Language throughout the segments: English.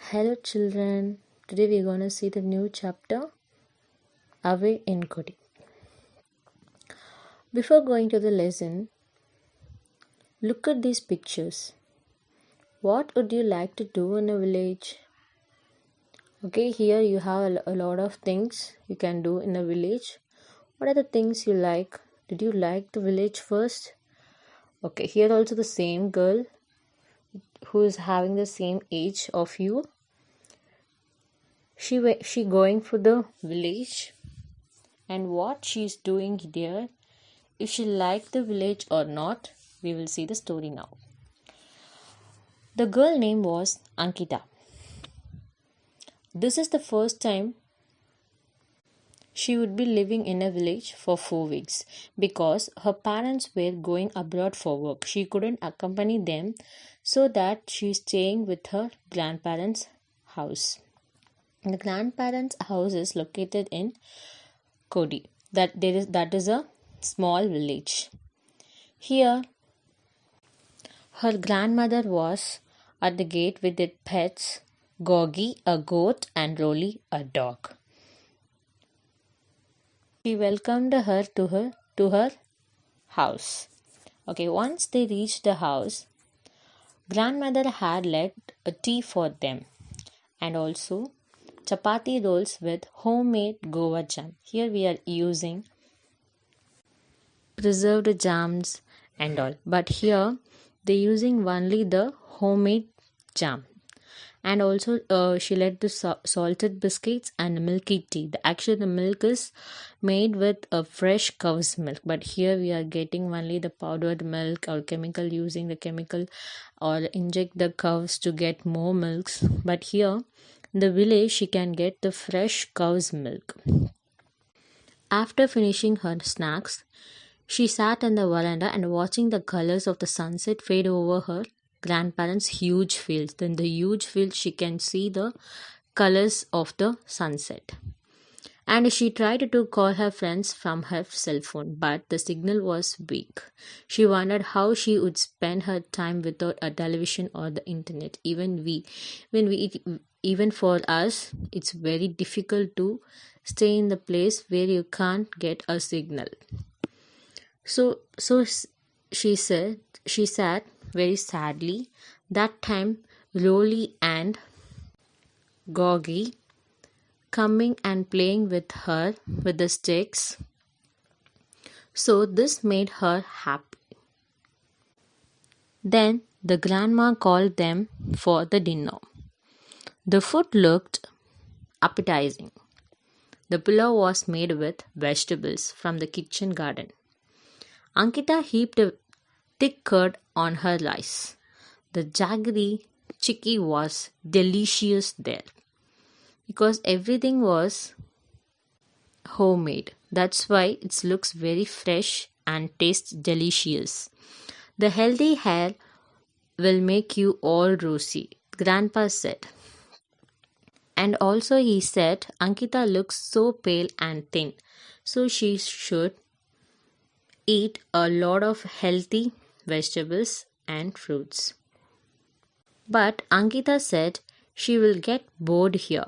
Hello children, today we're going to see the new chapter Away in Kodi. Before going to the lesson, look at these pictures. What would you like to do in a village? Okay, here you have a lot of things you can do in a village. What are the things you like? Did you like the village first? Okay, here also the same girl who is having the same age of you. She going for the village, and what she's doing there, if she liked the village or not, we will see the story now. The girl name was Ankita. This is the first time she would be living in a village for 4 weeks because her parents were going abroad for work. She couldn't accompany them, so that she's staying with her grandparents' house. The grandparents' house is located in Kodi. That is a small village. Here her grandmother was at the gate with their pets, Gogi, a goat, and Rolly, a dog. She welcomed her to her house. Okay, once they reached the house, grandmother had led a tea for them and also chapati rolls with homemade guava jam. Here we are using preserved jams and all, but here they're using only the homemade jam. And also she led the salted biscuits and milky tea. Actually the milk is made with a fresh cow's milk, but here we are getting only the powdered milk or chemical, using the chemical or inject the cows to get more milks. But here in the village she can get the fresh cow's milk. After finishing her snacks, she sat in the veranda and watching the colors of the sunset fade over her grandparents' huge fields. In the huge field she can see the colors of the sunset. And she tried to call her friends from her cell phone, but the signal was weak. She wondered how she would spend her time without a television or the internet. Even for us, it's very difficult to stay in the place where you can't get a signal. So she sat very sadly. That time Rolly and Gogi coming and playing with her with the sticks. So this made her happy. Then the grandma called them for the dinner. The food looked appetizing. The pulao was made with vegetables from the kitchen garden. Ankita heaped a thick curd on her rice. The jaggery chicky was delicious there because everything was homemade. That's why it looks very fresh and tastes delicious. The healthy hair will make you all rosy, Grandpa said. And also he said Ankita looks so pale and thin, so she should eat a lot of healthy vegetables and fruits. But Ankita said she will get bored here.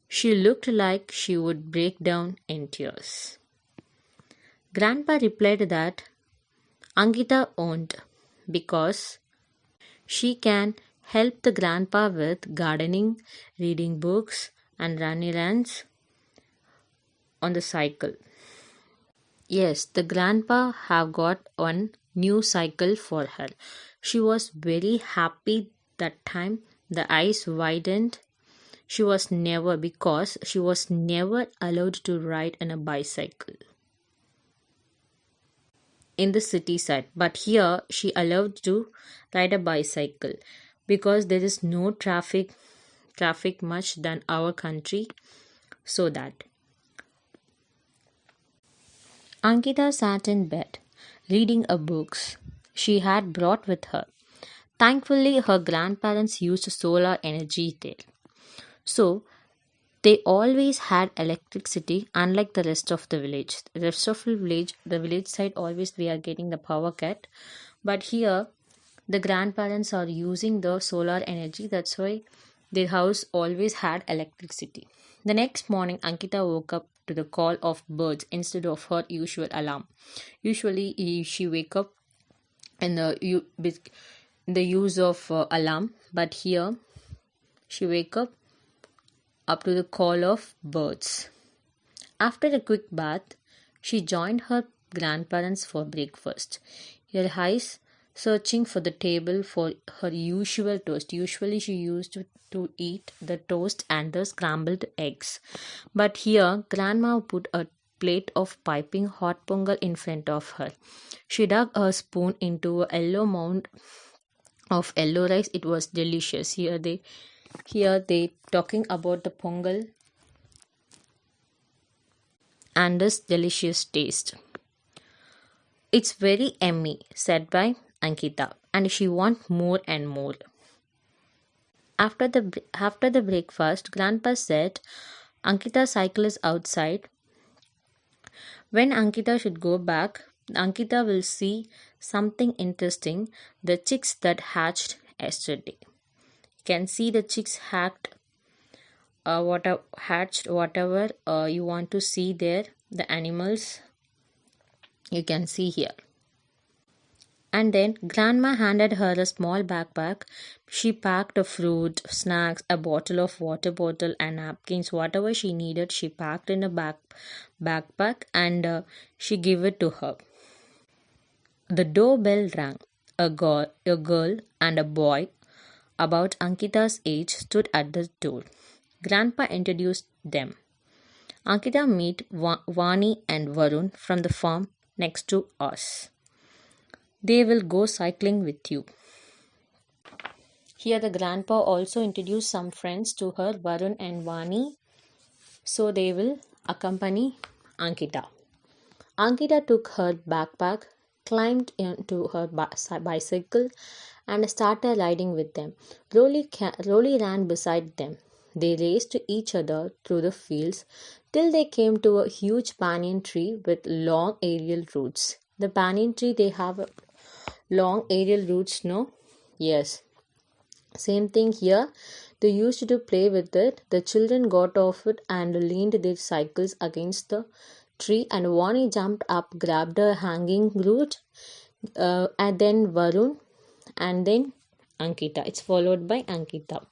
She looked like she would break down in tears. Grandpa replied that Ankita won't, because she can help the grandpa with gardening, reading books, and running errands on the cycle. Yes, the grandpa have got one new cycle for her. She was very happy that time. The eyes widened. She was never allowed to ride on a bicycle in the city side. But here she allowed to ride a bicycle because there is no traffic much than our country. So that Ankita sat in bed, reading a books she had brought with her. Thankfully, her grandparents used solar energy there. So, they always had electricity, unlike the rest of the village. The rest of the village side, always we are getting the power cut. But here, the grandparents are using the solar energy. That's why Their house always had electricity. The next morning, Ankita woke up to the call of birds instead of her usual alarm. Usually, she wake up in the use of alarm, but here she wake up to the call of birds. After a quick bath, she joined her grandparents for breakfast. Her eyes searching for the table for her usual toast. Usually, she used to eat the toast and the scrambled eggs. But here, Grandma put a plate of piping hot pongal in front of her. She dug a spoon into a yellow mound of yellow rice. It was delicious. Here they talking about the pongal and its delicious taste. It's very yummy, said by Ankita, and she wants more and more. After the breakfast, Grandpa said, Ankita cycle is outside. When Ankita should go back, Ankita will see something interesting, the chicks that hatched yesterday. Can see the chicks hatched whatever you want to see there, the animals you can see here. And then Grandma handed her a small backpack. She packed a fruit, snacks, a bottle of water bottle, and napkins. Whatever she needed, she packed in a backpack, and she gave it to her. The doorbell rang. A girl and a boy about Ankita's age stood at the door. Grandpa introduced them. Ankita meet Vani and Varun from the farm next to us. They will go cycling with you. Here the grandpa also introduced some friends to her, Varun and Vani, so they will accompany Ankita. Ankita took her backpack, climbed into her bicycle, and started riding with them. Rolly ran beside them. They raced each other through the fields till they came to a huge banyan tree with long aerial roots. The banyan tree, they have long aerial roots, no? Yes. Same thing here. They used to play with it. The children got off it and leaned their cycles against the tree, and Vani jumped up, grabbed a hanging root, and then Varun, and then Ankita. It's followed by Ankita.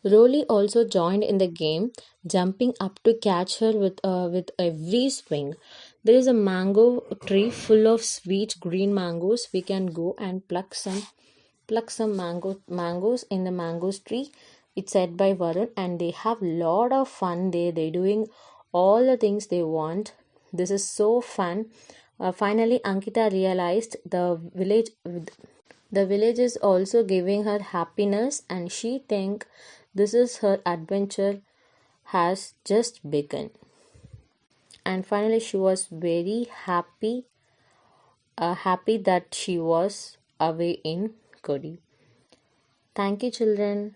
Rolly also joined in the game, jumping up to catch her with every swing. There is a mango tree full of sweet green mangoes. We can go and pluck some mangoes in the mangoes tree. It's said by Varun, and they have lot of fun there. They're doing all the things they want. This is so fun. Finally, Ankita realized the village is also giving her happiness, and she think this is her adventure has just begun. And finally, she was very happy that she was away in Kodi. Thank you, children.